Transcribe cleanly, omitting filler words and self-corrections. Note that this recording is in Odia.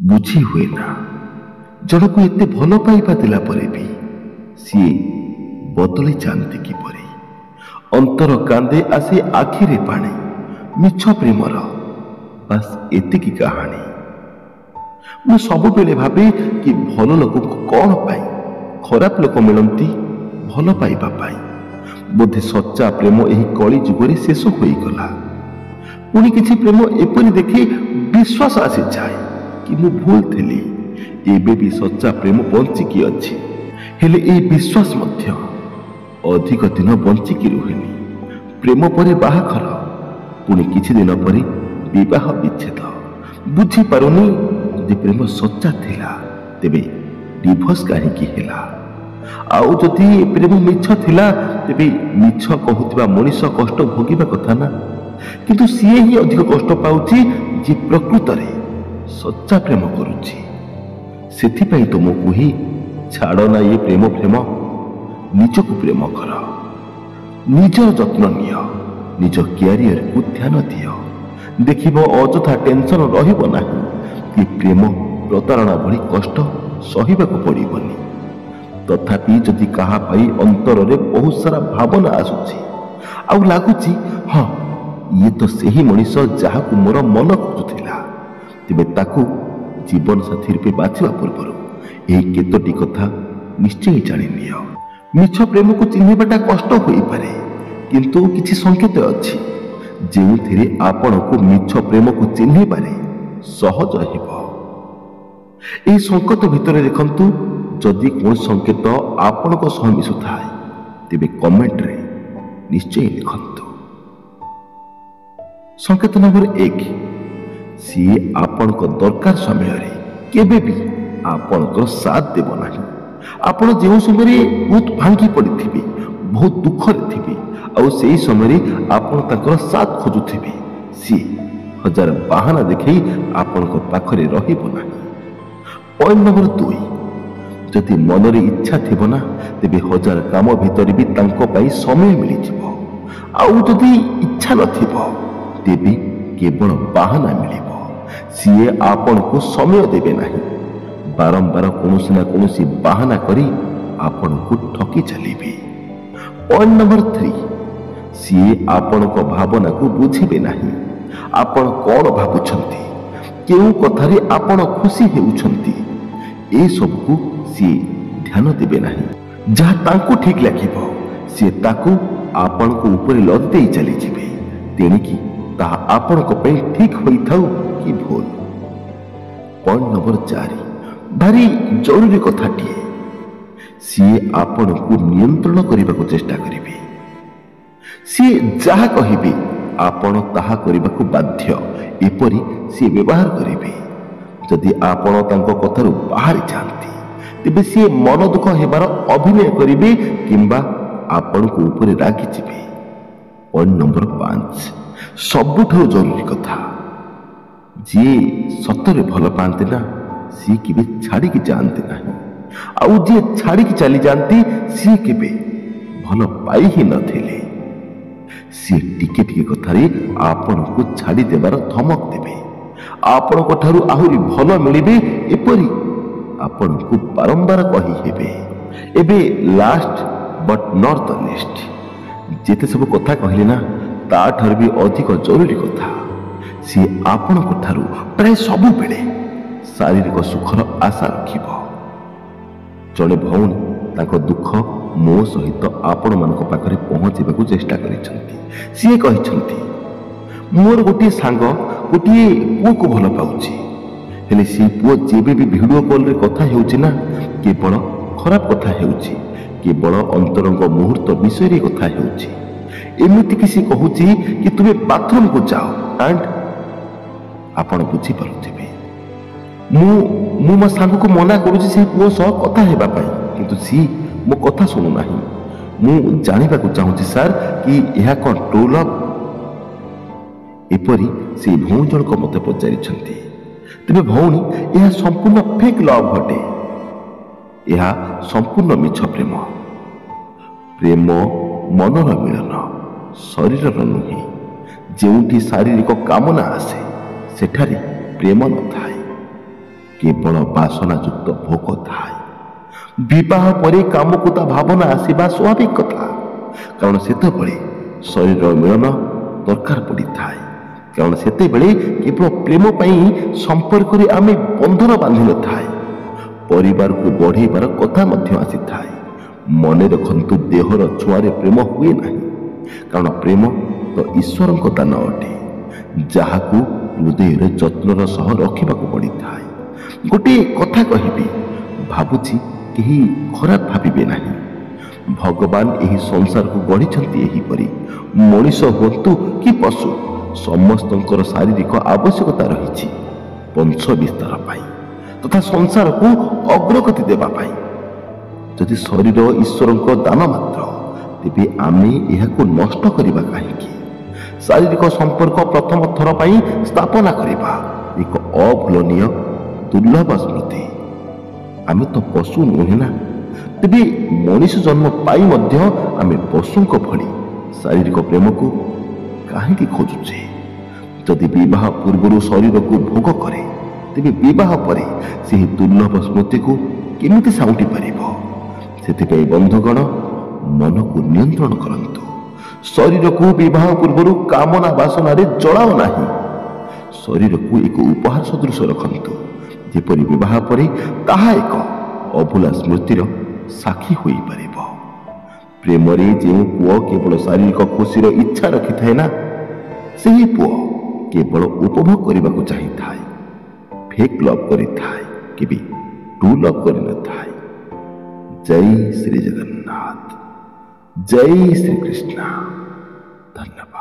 ବୁଝି ହୁଏ ନା ଜଣକୁ ଏତେ ଭଲ ପାଇବା ଦେଲା ପରେ ବି ସିଏ ବଦଳି ଯାଆନ୍ତି କିପରି। ଅନ୍ତର କାନ୍ଦେ ଆସେ ଆଖିରେ ପାଣି, ମିଛ ପ୍ରେମର ବାସ୍ ଏତିକି କାହାଣୀ। ମୁଁ ସବୁବେଳେ ଭାବେ କି ଭଲ ଲୋକକୁ କ'ଣ ପାଇଁ ଖରାପ ଲୋକ ମିଳନ୍ତି? ଭଲ ପାଇବା ପାଇଁ। ବୋଧେ ସଚ୍ଚା ପ୍ରେମ ଏହି କଳି ଯୁଗରେ ଶେଷ ହୋଇଗଲା। ପୁଣି କିଛି ପ୍ରେମ ଏପରି ଦେଖି ବିଶ୍ୱାସ ଆସିଯାଏ କି ମୁଁ ଭୁଲ ଥିଲି, ଏବେ ବି ସଚ୍ଚା ପ୍ରେମ ବଞ୍ଚିକି ଅଛି। ହେଲେ ଏହି ବିଶ୍ୱାସ ମଧ୍ୟ ଅଧିକ ଦିନ ବଞ୍ଚିକି ରୁହେନି। ପ୍ରେମ ପରେ ବାହାଘର, ପୁଣି କିଛି ଦିନ ପରେ ବିବାହ ବିଚ୍ଛେଦ। ବୁଝିପାରୁନି ଯଦି ପ୍ରେମ ସଚ୍ଚା ଥିଲା ତେବେ ଡିଭୋର୍ସ କାହିଁକି ହେଲା? ଆଉ ଯଦି ପ୍ରେମ ମିଛ ଥିଲା ତେବେ ମିଛ କହୁଥିବା ମଣିଷ କଷ୍ଟ ଭୋଗିବା କଥା ନା। କିନ୍ତୁ ସିଏ ହିଁ ଅଧିକ କଷ୍ଟ ପାଉଛି ଯିଏ ପ୍ରକୃତରେ ସଚ୍ଚା ପ୍ରେମ କରୁଛି। ସେଥିପାଇଁ ତ ମୁଁ କୁହେ, ଛାଡ଼ ନା ଇଏ ପ୍ରେମ ପ୍ରେମ, ନିଜକୁ ପ୍ରେମ କର, ନିଜର ଯତ୍ନ ନିଅ, ନିଜ କ୍ୟାରିୟରକୁ ଧ୍ୟାନ ଦିଅ। ଦେଖିବ ଅଯଥା ଟେନସନ ରହିବ ନାହିଁ କି ପ୍ରେମ ପ୍ରତାରଣା ଭଳି କଷ୍ଟ ସହିବାକୁ ପଡ଼ିବନି। ତଥାପି ଯଦି କାହା ପାଇଁ ଅନ୍ତରରେ ବହୁତ ସାରା ଭାବନା ଆସୁଛି ଆଉ ଲାଗୁଛି ହଁ ଇଏ ତ ସେହି ମଣିଷ ଯାହାକୁ ମୋର ମନ ଖୋଜୁଥିଲା, ତେବେ ତାକୁ ଜୀବନସାଥୀ ରୂପେ ବାଛିବା ପୂର୍ବରୁ ଏହି କେତୋଟି କଥା ନିଶ୍ଚୟ ଜାଣିନିଅ। ମିଛ ପ୍ରେମକୁ ଚିହ୍ନିବାଟା କଷ୍ଟ ହୋଇପାରେ, କିନ୍ତୁ କିଛି ସଂକେତ ଅଛି ଯେଉଁଥିରେ ଆପଣଙ୍କୁ ମିଛ ପ୍ରେମକୁ ଚିହ୍ନିବାରେ ସହଜ ହେବ। ଏହି ସଂକେତ ଭିତରେ ଦେଖନ୍ତୁ, ଯଦି କୌଣସି ସଂକେତ ଆପଣଙ୍କ ସହ ମିଶୁଥାଏ ତେବେ କମେଣ୍ଟରେ ନିଶ୍ଚୟ ଲେଖନ୍ତୁ। ସଂକେତ ନମ୍ବର 1, ସିଏ ଆପଣଙ୍କ ଦରକାର ସମୟରେ କେବେ ବି ଆପଣଙ୍କର ସାଥ ଦେବ ନାହିଁ। ଆପଣ ଯେଉଁ ସମୟରେ ବହୁତ ଭାଙ୍ଗି ପଡ଼ିଥିବେ, ବହୁତ ଦୁଃଖରେ ଥିବେ, ଆଉ ସେହି ସମୟରେ ଆପଣ ତାଙ୍କର ସାଥ ଖୋଜୁଥିବେ, ସିଏ ହଜାର ବାହାନା ଦେଖାଇ ଆପଣଙ୍କ ପାଖରେ ରହିବ ନାହିଁ। ପଏଣ୍ଟ ନମ୍ବର 2, ଯଦି ମନରେ ଇଚ୍ଛା ଥିବ ନା ତେବେ ହଜାର କାମ ଭିତରେ ବି ତାଙ୍କ ପାଇଁ ସମୟ ମିଳିଯିବ। ଆଉ ଯଦି ଇଚ୍ଛା ନଥିବ ତେବେ କେବଳ ବାହାନା ମିଳିବ। ସିଏ ଆପଣଙ୍କୁ ସମୟ ଦେବେ ନାହିଁ, ବାରମ୍ବାର କୌଣସି ନା କୌଣସି ବାହାନା କରି ଆପଣଙ୍କୁ ଠକି ଚାଲିବେ। ପଏଣ୍ଟ ନମ୍ବର 3, ସିଏ ଆପଣଙ୍କ ଭାବନାକୁ ବୁଝିବେ ନାହିଁ। ଆପଣ କ'ଣ ଭାବୁଛନ୍ତି, କେଉଁ କଥାରେ ଆପଣ ଖୁସି ହେଉଛନ୍ତି, ଏସବୁକୁ ସିଏ ଧ୍ୟାନ ଦେବେ ନାହିଁ। ଯାହା ତାଙ୍କୁ ଠିକ୍ ଲାଗିବ ସିଏ ତାକୁ ଆପଣଙ୍କ ଉପରେ ଲଦି ଦେଇ ଚାଲିଯିବେ, ତେଣିକି ତାହା ଆପଣଙ୍କ ପାଇଁ ଠିକ୍ ହୋଇଥାଉ କି ଭୁଲ। ପଏଣ୍ଟ ନମ୍ବର 4, ଭାରି ଜରୁରୀ କଥାଟିଏ, ସିଏ ଆପଣଙ୍କୁ ନିୟନ୍ତ୍ରଣ କରିବାକୁ ଚେଷ୍ଟା କରିବେ। ସିଏ ଯାହା କହିବେ ଆପଣ ତାହା କରିବାକୁ ବାଧ୍ୟ, ଏପରି ସିଏ ବ୍ୟବହାର କରିବେ। ଯଦି ଆପଣ ତାଙ୍କ କଥାରୁ ବାହାରି ଯାଆନ୍ତି ତେବେ ସିଏ ମନ ଦୁଃଖ ହେବାର ଅଭିନୟ କରିବେ କିମ୍ବା ଆପଣଙ୍କ ଉପରେ ରାଗିଯିବେ। ପଏଣ୍ଟ ନମ୍ବର 5, ସବୁଠାରୁ ଜରୁରୀ କଥା, ଯିଏ ସତରେ ଭଲ ପାଆନ୍ତି ନା ସିଏ କେବେ ଛାଡ଼ିକି ଯାଆନ୍ତି ନାହିଁ, ଆଉ ଯିଏ ଛାଡ଼ିକି ଚାଲିଯାଆନ୍ତି ସିଏ କେବେ ଭଲ ପାଇ ହିଁ ନଥିଲେ। ସିଏ ଟିକେ ଟିକେ କଥାରେ ଆପଣଙ୍କୁ ଛାଡ଼ିଦେବାର ଧମକ ଦେବେ, ଆପଣଙ୍କ ଠାରୁ ଆହୁରି ଭଲ ମିଳିବେ ଏପରି ଆପଣଙ୍କୁ ବାରମ୍ବାର କହି ହେବେ। ଏବେ last but not the list, ଯେତେ ସବୁ କଥା କହିଲେ ନା ତାଠାରୁ ବି ଅଧିକ ଜରୁରୀ କଥା, ସିଏ ଆପଣଙ୍କ ଠାରୁ ପ୍ରାୟ ସବୁବେଳେ ଶାରୀରିକ ସୁଖର ଆଶା ରଖିବ। ଜଣେ ଭଉଣୀ ତାଙ୍କ ଦୁଃଖ ମୋ ସହିତ ଆପଣମାନଙ୍କ ପାଖରେ ପହଞ୍ଚିବାକୁ ଚେଷ୍ଟା କରିଛନ୍ତି। ସିଏ କହିଛନ୍ତି, ମୋର ଗୋଟିଏ ସାଙ୍ଗ ଗୋଟିଏ ପୁଅକୁ ଭଲ ପାଉଛି, ହେଲେ ସେ ପୁଅ ଯେବେ ବି ଭିଡ଼ିଓ କଲ୍ରେ କଥା ହେଉଛି ନା କେବଳ ଖରାପ କଥା ହେଉଛି, କେବଳ ଅନ୍ତରଙ୍ଗ ମୁହୂର୍ତ୍ତ ବିଷୟରେ କଥା ହେଉଛି। ଏମିତିକି ସେ କହୁଛି କି ତୁମେ ବାଥରୁମକୁ ଯାଅ ଆଣ୍ଡ ଆପଣ ବୁଝିପାରୁଥିବେ ମୁଁ ମୋ ସାଙ୍ଗକୁ ମନା କରୁଛି ସେ ପୁଅ ସହ କଥା ହେବା ପାଇଁ, କିନ୍ତୁ ସିଏ ମୋ କଥା ଶୁଣୁନାହିଁ। ମୁଁ ଜାଣିବାକୁ ଚାହୁଁଛି ସାର୍ କି ଏହା କ'ଣ ଟ୍ରୁ ଲଭ୍? ଏପରି ସେଇ ଭଉଣୀ ଜଣକ ମୋତେ ପଚାରିଛନ୍ତି। ତେବେ ଭଉଣୀ, ଏହା ସମ୍ପୂର୍ଣ୍ଣ ଫେକ୍ ଲଭ୍ ଅଟେ। ଏହା ସମ୍ପୂର୍ଣ୍ଣ ମିଛ ପ୍ରେମ। ପ୍ରେମ ମନର ମିଳନ, ଶରୀରର ନୁହେଁ। ଯେଉଁଠି ଶାରୀରିକ କାମନା ଆସେ ସେଠାରେ ପ୍ରେମ ନଥାଏ। କେବଳ ବାସନାଯୁକ୍ତ ଭୋଗ ଥାଏ। ବିବାହ ପରେ କାମକୁ ତା ଭାବନା ଆସିବା ସ୍ୱାଭାବିକ କଥା, କାରଣ ସେତେବେଳେ ଶରୀର ମିଳନ ଦରକାର ପଡ଼ିଥାଏ। କାରଣ ସେତେବେଳେ କେବଳ ପ୍ରେମ ପାଇଁ ସମ୍ପର୍କରେ ଆମେ ବନ୍ଧନ ବାନ୍ଧିନଥାଏ, ପରିବାରକୁ ବଢ଼େଇବାର କଥା ମଧ୍ୟ ଆସିଥାଏ। ମନେ ରଖନ୍ତୁ, ଦେହର ଛୁଆଁରେ ପ୍ରେମ ହୁଏ ନାହିଁ, କାରଣ ପ୍ରେମ ତ ଈଶ୍ୱରଙ୍କ ଦାନ ଅଟେ, ଯାହାକୁ ହୃଦୟରେ ଯତ୍ନର ସହ ରଖିବାକୁ ପଡ଼ିଥାଏ। ଗୋଟିଏ କଥା କହିବି, ଭାବୁଛି କେହି ଖରାପ ଭାବିବେ ନାହିଁ। ଭଗବାନ ଏହି ସଂସାରକୁ ଗଢ଼ିଛନ୍ତି ଏହିପରି। ମଣିଷ ହୁଅନ୍ତୁ କି ପଶୁ, ସମସ୍ତଙ୍କର ଶାରୀରିକ ଆବଶ୍ୟକତା ରହିଛି ବଂଶ ବିସ୍ତାର ପାଇଁ ତଥା ସଂସାରକୁ ଅଗ୍ରଗତି ଦେବା ପାଇଁ। ଯଦି ଶରୀର ଈଶ୍ୱରଙ୍କ ଦାନ ମାତ୍ର, ତେବେ ଆମେ ଏହାକୁ ନଷ୍ଟ କରିବା କାହିଁକି? ଶାରୀରିକ ସମ୍ପର୍କ ପ୍ରଥମ ଥର ପାଇଁ ସ୍ଥାପନା କରିବା ଏକ ଅଭୁଲନୀୟ ଦୁର୍ଲଭ ସ୍ମୃତି। ଆମେ ତ ପଶୁ ନୁହେଁ ନା, ତେବେ ମଣିଷ ଜନ୍ମ ପାଇ ମଧ୍ୟ ଆମେ ପଶୁଙ୍କ ଭଳି ଶାରୀରିକ ପ୍ରେମକୁ କାହିଁକି ଖୋଜୁଛେ? ଯଦି ବିବାହ ପୂର୍ବରୁ ଶରୀରକୁ ଭୋଗ କରେ, ତେବେ ବିବାହ ପରେ ସେହି ଦୁର୍ଲଭ ସ୍ମୃତିକୁ କେମିତି ସାଉଁଟି ପାରିବ? ସେଥିପାଇଁ ବନ୍ଧୁଗଣ, ମନକୁ ନିୟନ୍ତ୍ରଣ କରନ୍ତୁ। ଶରୀରକୁ ବିବାହ ପୂର୍ବରୁ କାମନା ବାସନାରେ ଜଳାଅ ନାହିଁ। ଶରୀରକୁ ଏକ ଉପହାର ସଦୃଶ ରଖନ୍ତୁ, ଯେପରି ବିବାହ ପରେ ତାହା ଏକ ଅଭୁଲା ସ୍ମୃତିର ସାକ୍ଷୀ ହୋଇପାରିବ। ପ୍ରେମରେ ଯେଉଁ ପୁଅ କେବଳ ଶାରୀରିକ ଖୁସିର ଇଚ୍ଛା ରଖିଥାଏ ନା, ସେହି ପୁଅ କେବଳ ଉପଭୋଗ କରିବାକୁ ଚାହିଁଥାଏ, ଫେକ୍ ଲଭ୍ କରିଥାଏ, କେବେ ଟ୍ରୁ ଲଭ୍ କରିନଥାଏ। ଜୟ ଶ୍ରୀ ଜଗନ୍ନାଥ, ଜୟ ଶ୍ରୀ କୃଷ୍ଣ। ଧନ୍ୟବାଦ।